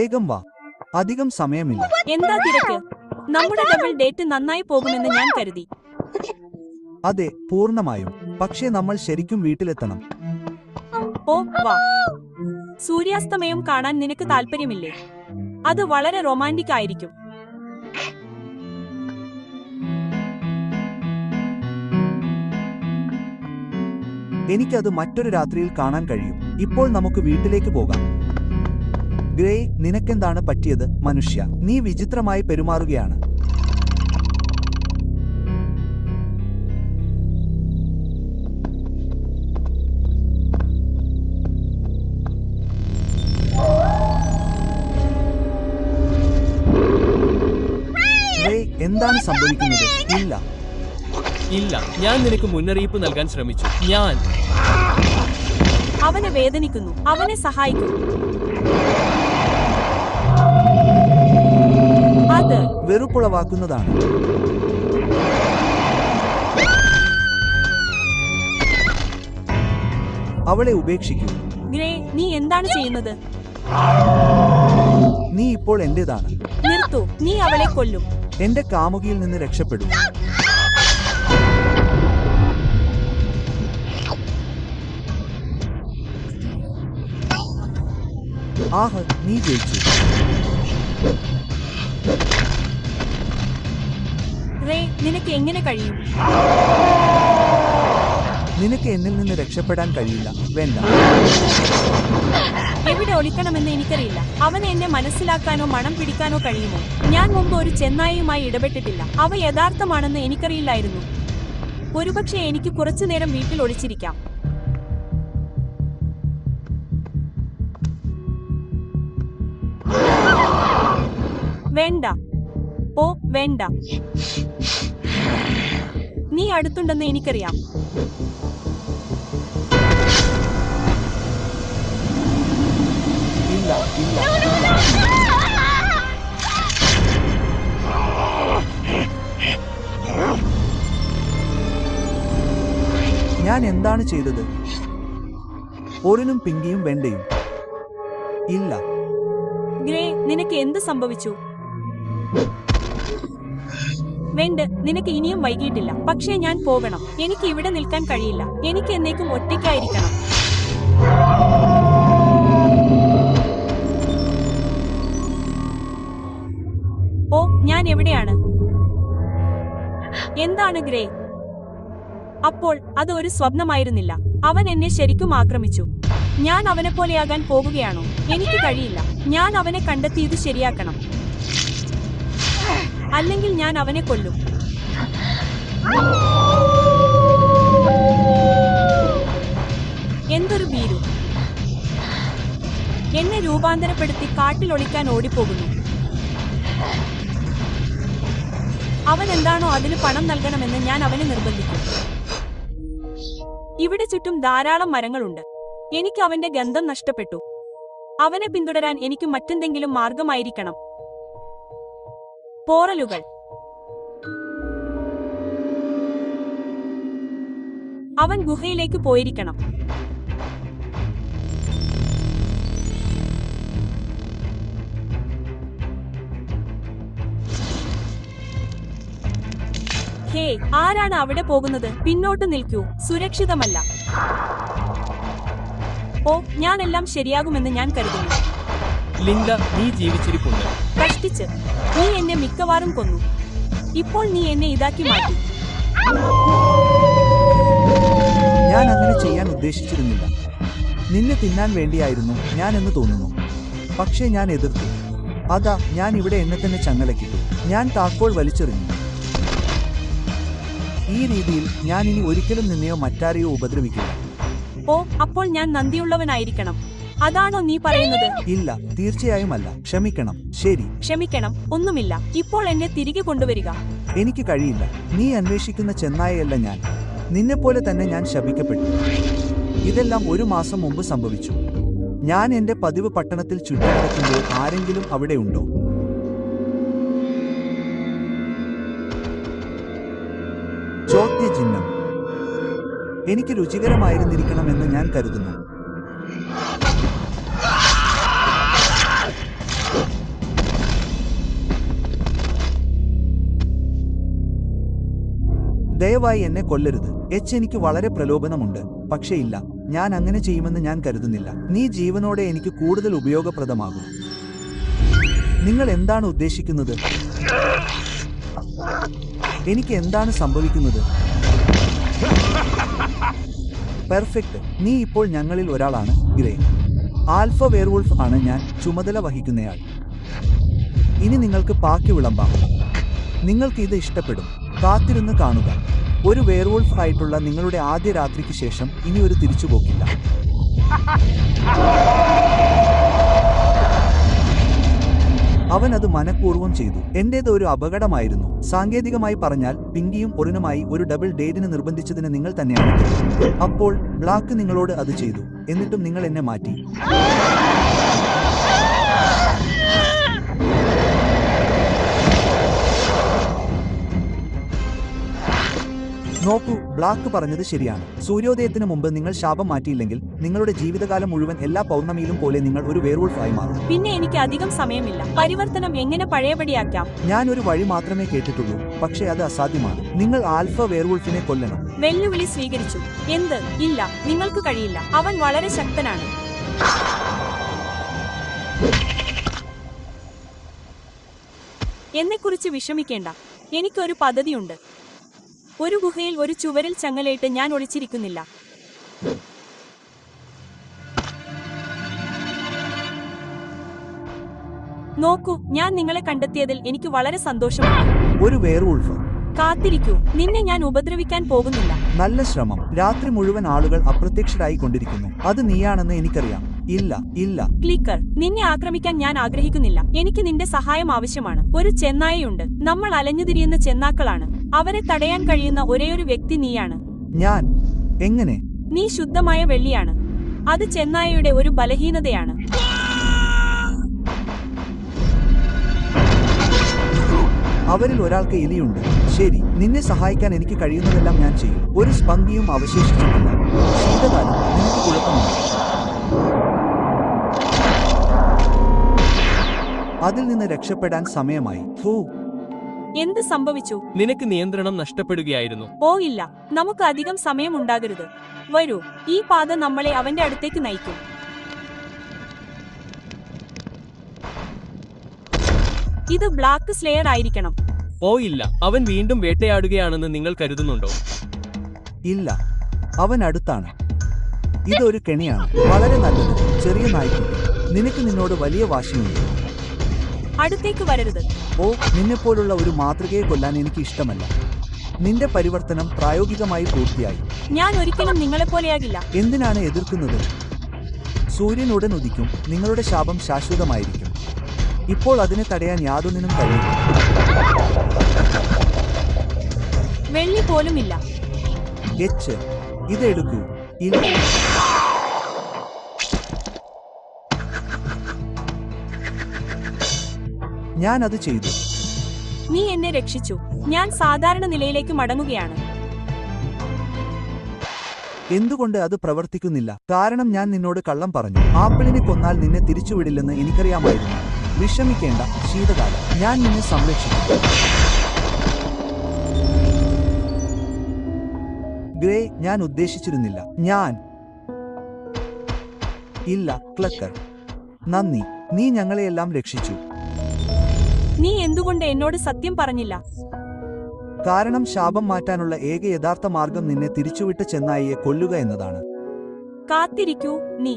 വേഗം വാ, അധികം സമയമില്ല. എന്താ തിരക്ക്? നമ്മുടെ ഡബിൾ ഡേറ്റ് നന്നായി പോകുമെന്ന് ഞാൻ കരുതി. അതെ, പൂർണ്ണമായും. പക്ഷേ നമ്മൾ ശരിക്കും വീട്ടിലെത്തണം. ഓ വാ. സൂര്യാസ്തമയം കാണാൻ നിനക്ക് താല്പര്യമില്ലേ? അത് വളരെ റൊമാൻറ്റിക് ആയിരിക്കും. എനിക്കത് മറ്റൊരു രാത്രിയിൽ കാണാൻ കഴിയും. ഇപ്പോൾ നമുക്ക് വീട്ടിലേക്ക് പോകാം. ഗ്രേ, നിനക്കെന്താണ് പറ്റിയത് മനുഷ്യ? നീ വിചിത്രമായി പെരുമാറുകയാണ്. ഗ്രേ, എന്താണ് സംഭവിക്കുന്നത്? ഇല്ല, ഞാൻ നിനക്ക് മുന്നറിയിപ്പ് നൽകാൻ ശ്രമിച്ചു. അവനെ വേദനിക്കുന്നു. അവനെ സഹായിക്കൂ. അത് വെറുപ്പുളവാക്കുന്നതാണ്. അവളെ ഉപേക്ഷിക്കൂ. ഗ്രേ, നീ എന്താണ് ചെയ്യുന്നത്? നീ ഇപ്പോൾ എന്റേതാണ്. നിർത്തൂ, നീ അവളെ കൊല്ലും. എന്റെ കാമുകിയിൽ നിന്ന് രക്ഷപ്പെടൂ. ആഹ്, നീ ജയിച്ചു. റേ, നിനക്ക് എങ്ങനെ കഴിയും? നിനക്ക് എന്നിൽ നിന്ന് രക്ഷപ്പെടാൻ കഴിയില്ല. വേണ്ട. എവിടെ ഒളിക്കണമെന്ന് എനിക്കറിയില്ല. അവന് എന്നെ മനസ്സിലാക്കാനോ മണം പിടിക്കാനോ കഴിയുമോ? ഞാൻ മുമ്പ് ഒരു ചെന്നായിയുമായി ഇടപെട്ടിട്ടില്ല. അവ യഥാർത്ഥമാണെന്ന് എനിക്കറിയില്ലായിരുന്നു. ഒരുപക്ഷെ എനിക്ക് കുറച്ചുനേരം വീട്ടിൽ ഒളിച്ചിരിക്കാം. വേണ്ട. ഓ വേണ്ട. നീ അടുത്തുണ്ടെന്ന് എനിക്കറിയാം. ഇല്ല. ഞാൻ എന്താണ് ചെയ്തത്? ഓറിനും പിങ്കിയും വേണ്ടയും. ഇല്ല. ഗ്രേ, നിനക്ക് എന്ത് സംഭവിച്ചു? വേണ്ട, നിനക്ക് ഇനിയും വൈകിയിട്ടില്ല. പക്ഷേ ഞാൻ പോകണം. എനിക്ക് ഇവിടെ നിൽക്കാൻ കഴിയില്ല. എനിക്ക് എന്നേക്കും ഒറ്റയ്ക്കായിരിക്കണം. ഓ, ഞാൻ എവിടെയാണ്? എന്താണ് ഗ്രേ? അപ്പോൾ അത് ഒരു സ്വപ്നമായിരുന്നില്ല. അവൻ എന്നെ ശരിക്കും ആക്രമിച്ചു. ഞാൻ അവനെപ്പോലെയാകാൻ പോകുകയാണോ? എനിക്ക് കഴിയില്ല. ഞാൻ അവനെ കണ്ടെത്തി ഇത് ശരിയാക്കണം. അല്ലെങ്കിൽ ഞാൻ അവനെ കൊല്ലും. എന്തൊരു ഭീരു! എന്നെ രൂപാന്തരപ്പെടുത്തി കാട്ടിലൊളിക്കാൻ ഓടിപ്പോകുന്നു. അവൻ എന്താണോ അതിന് പണം നൽകണമെന്ന് ഞാൻ അവനെ നിർബന്ധിക്കും. ഇവിടെ ചുറ്റും ധാരാളം മരങ്ങളുണ്ട്. എനിക്ക് അവന്റെ ഗന്ധം നഷ്ടപ്പെട്ടു. അവനെ പിന്തുടരാൻ എനിക്ക് മറ്റെന്തെങ്കിലും മാർഗമായിരിക്കണം. പോറലുകൾ. അവൻ ഗുഹയിലേക്ക് പോയിരിക്കണം. ഹേ, ആരാണ് അവിടെ പോകുന്നത്? പിന്നോട്ട് നിൽക്കൂ. സുരക്ഷിതമല്ല. ഓ, ഞാനെല്ലാം ശരിയാകുമെന്ന് ഞാൻ കരുതുന്നു. ലിൻഡ, നീ ജീവിച്ചിരിപ്പുണ്ട്. കഷ്ടിച്ച്. നീ എന്നെ മിക്കവാറും കൊന്നു. ഇപ്പോൾ നീ എന്നെ ഇതാക്കി മാറ്റി. ഞാൻ അങ്ങനെ ചെയ്യാൻ ഉദ്ദേശിച്ചിരുന്നില്ല. നിന്നെ തിന്നാൻ വേണ്ടിയായിരുന്നു ഞാനെന്ന് തോന്നുന്നു. പക്ഷേ ഞാൻ എതിർത്തു. അതാ ഞാൻ ഇവിടെ എന്നെ തന്നെ ചങ്ങലക്കിട്ടു. ഞാൻ താക്കോൽ വലിച്ചെറിഞ്ഞു. ഈ രീതിയിൽ ഞാൻ ഇനി ഒരിക്കലും നിന്നെയോ മറ്റാരെയോ ഉപദ്രവിക്കില്ല. ഓ, അപ്പോൾ ഞാൻ നന്ദിയുള്ളവനായിരിക്കണം. അതാണോ നീ പറയുന്നത്? ഇല്ല, തീർച്ചയായും അല്ല. ക്ഷമിക്കണം. ശരി. ക്ഷമിക്കണം. ഒന്നുമില്ല. ഇപ്പോൾ എന്നെ തിരികെ കൊണ്ടുവരിക. എനിക്ക് കഴിയില്ല. നീ അന്വേഷിക്കുന്ന ചെന്നായയല്ല ഞാൻ. നിന്നെപ്പോലെ തന്നെ ഞാൻ ശപിക്കപ്പെട്ടു. ഇതെല്ലാം 1 മാസം മുമ്പ് സംഭവിച്ചു. ഞാൻ എന്റെ പതിവ് പട്ടണത്തിൽ ചുറ്റിനടക്കുമ്പോൾ ആരെങ്കിലും അവിടെ ഉണ്ടോ? ചോദ്യചിഹ്നം. എനിക്ക് രുചികരമായിരുന്നിരിക്കണമെന്ന് ഞാൻ കരുതുന്നു. ദയവായി എന്നെ കൊല്ലരുത്. എനിക്ക് വളരെ പ്രലോഭനമുണ്ട്, പക്ഷേ ഇല്ല, ഞാൻ അങ്ങനെ ചെയ്യുമെന്ന് ഞാൻ കരുതുന്നില്ല. നീ ജീവനോടെ എനിക്ക് കൂടുതൽ ഉപയോഗപ്രദമാകും. നിങ്ങൾ എന്താണ് ഉദ്ദേശിക്കുന്നത്? എനിക്ക് എന്താണ് സംഭവിക്കുന്നത്? പെർഫെക്റ്റ്. നീ ഇപ്പോൾ ഞങ്ങളിൽ ഒരാളാണ്, ഗ്രേ. ആൽഫ വെയർവുൾഫ് ആണ് ഞാൻ, ചുമതല വഹിക്കുന്നയാൾ. ഇനി നിങ്ങൾക്ക് പാക്കി വിളമ്പാം. നിങ്ങൾക്ക് ഇത് ഇഷ്ടപ്പെടും. കാത്തിരുന്ന് കാണുക. ഒരു വെയർവുൾഫ് ആയിട്ടുള്ള നിങ്ങളുടെ ആദ്യ രാത്രിക്ക് ശേഷം ഇനി ഒരു തിരിച്ചുപോക്കില്ല. അവൻ അത് മനഃപൂർവ്വം ചെയ്തു. എന്റേത് ഒരു അപകടമായിരുന്നു. സാങ്കേതികമായി പറഞ്ഞാൽ പിങ്കിയും ഒറിനുമായി ഒരു ഡബിൾ ഡേറ്റിന് നിർബന്ധിച്ചതിന് നിങ്ങൾ തന്നെയാണ് തെറ്റ്. അപ്പോൾ ബ്ലാക്ക് നിങ്ങളോട് അത് ചെയ്തു, എന്നിട്ടും നിങ്ങൾ എന്നെ മാറ്റി. നോക്കൂ, ബ്ലാക്ക് പറഞ്ഞത് ശരിയാണ്. സൂര്യോദയത്തിന് മുമ്പ് നിങ്ങൾ ശാപം മാറ്റിയില്ലെങ്കിൽ നിങ്ങളുടെ ജീവിതകാലം മുഴുവൻ എല്ലാ പൗർണമിയിലും പോലെ നിങ്ങൾ ഒരു വെയർവുൾഫായി മാറും. പിന്നെ എനിക്ക് അധികം സമയമില്ല. പരിവർത്തനം എങ്ങനെ പഴയപടിയാക്കാം? ഞാൻ ഒരു വഴി മാത്രമേ കേട്ടിട്ടുള്ളൂ, പക്ഷേ അത് അസാധ്യമാണ്. നിങ്ങൾ ആൽഫ വെയർവുൾഫിനെ കൊല്ലണം. വെല്ലുവിളി സ്വീകരിച്ചു. എന്ത്? ഇല്ല, നിങ്ങൾക്ക് കഴിയില്ല. അവൻ വളരെ ശക്തനാണ്. എന്നെക്കുറിച്ച് വിഷമിക്കേണ്ട. എനിക്കൊരു പദ്ധതിയുണ്ട്. ഒരു ഗുഹയിൽ ഒരു ചുവരിൽ ചങ്ങലയിട്ട് ഞാൻ ഒളിച്ചിരിക്കുന്നില്ല. നോക്കൂ, ഞാൻ നിങ്ങളെ കണ്ടെത്തിയതിൽ എനിക്ക് വളരെ സന്തോഷമുണ്ട്. ഒരു വെയർവുൾഫ്. കാത്തിരിക്കൂ, നിന്നെ ഞാൻ ഉപദ്രവിക്കാൻ പോകുന്നില്ല. നല്ല ശ്രമം. രാത്രി മുഴുവൻ ആളുകൾ അപ്രത്യക്ഷരായി കൊണ്ടിരിക്കുന്നു. അത് നീയാണെന്ന് എനിക്കറിയാം. ഇല്ല, ഇല്ല. ക്ലിക്കർ, നിന്നെ ആക്രമിക്കാൻ ഞാൻ ആഗ്രഹിക്കുന്നില്ല. എനിക്ക് നിന്റെ സഹായം ആവശ്യമാണ്. ഒരു ചെന്നായയുണ്ട്. നമ്മൾ അലഞ്ഞുതിരിയുന്ന ചെന്നാക്കളാണ്. അവരെ തടയാൻ കഴിയുന്ന ഒരേയൊരു വ്യക്തി നീയാണ്. ഞാൻ? എങ്ങനെ? നീ ശുദ്ധമായ വെള്ളിയാണ്. അത് ചെന്നായയുടെ ഒരു ബലഹീനതയാണ്. അവരിൽ ഒരാൾക്ക് എലിയുണ്ട്. ശരി, നിന്നെ സഹായിക്കാൻ എനിക്ക് കഴിയുന്നതെല്ലാം ഞാൻ ചെയ്യും. ഒരു സ്പങ്കിയും അവശേഷിച്ചിട്ടില്ല. ശീതകാലം, നിനക്ക് കുഴപ്പമില്ല. അതിൽ നിന്ന് രക്ഷപ്പെടാൻ സമയമായി. എന്ത് സംഭവിച്ചു? നിനക്ക് നിയന്ത്രണം നഷ്ടപ്പെടുകയായിരുന്നു. ഓ ഇല്ല, നമുക്ക് അധികം സമയം ഉണ്ടാകരുത്. വരൂ, ഈ പാത നമ്മളെ അവന്റെ അടുത്തേക്ക് നയിക്കും. ഇത് ബ്ലാക്ക് സ്ലെയർ ആയിരിക്കണം. ഓ ഇല്ല, അവൻ വീണ്ടും വേട്ടയാടുകയാണെന്ന് നിങ്ങൾ കരുതുന്നുണ്ടോ? ഇല്ല, അവൻ അടുത്താണ്. ഇതൊരു കെണിയാണ്. വളരെ നല്ലത്, ചെറിയ നായ്ക്കുട്ടി. നിനക്ക് നിന്നോട് വലിയ വാശിയുണ്ട്. അടുത്തേക്ക് വരരുത്. ഓ, നിന്നെപ്പോലുള്ള ഒരു മാതൃകയെ കൊല്ലാൻ എനിക്ക് ഇഷ്ടമല്ല. നിന്റെ പരിവർത്തനം പ്രായോഗികമായി പൂർത്തിയായി. ഞാൻ ഒരിക്കലും നിങ്ങളെപ്പോലെയാകില്ല. എന്തിനാണ് എതിർക്കുന്നത്? സൂര്യൻ ഉടൻ ഉദിക്കും. നിങ്ങളുടെ ശാപം ശാശ്വതമായിരിക്കും. ഇപ്പോൾ അതിനെ തടയാൻ യാതൊന്നിനും കഴിയില്ല. വെള്ളി പോലുമില്ല. ഇത് എടുക്കൂ. ഇല്ല. ഞാൻ അത് ചെയ്തു. നീ എന്നെ രക്ഷിച്ചു. ഞാൻ സാധാരണ നിലയിലേക്ക് മടങ്ങുകയാണ്. എന്തുകൊണ്ട് അത് പ്രവർത്തിക്കുന്നില്ല? കാരണം ഞാൻ നിന്നോട് കള്ളം പറഞ്ഞു. ആപ്പിളിനെ കൊന്നാൽ നിന്നെ തിരിച്ചുവിടില്ലെന്ന് എനിക്കറിയാമായിരുന്നു. വിഷമിക്കേണ്ട, ശീതകാലം, ഞാൻ നിന്നെ സംരക്ഷിക്കും. ഗ്രേ, ഞാൻ ഉദ്ദേശിച്ചിരുന്നില്ല. ഇല്ല, ക്ലക്കർ. നന്ദി, നീ ഞങ്ങളെയെല്ലാം രക്ഷിച്ചു. നീ എന്തുകൊണ്ട് എന്നോട് സത്യം പറഞ്ഞില്ല? കാരണം ശാപം മാറ്റാനുള്ള ഏക യഥാർത്ഥ മാർഗം നിന്നെ തിരിച്ചുവിട്ട് ചെന്നായിയെ കൊല്ലുക എന്നതാണ്. കാത്തിരിക്കൂ, നീ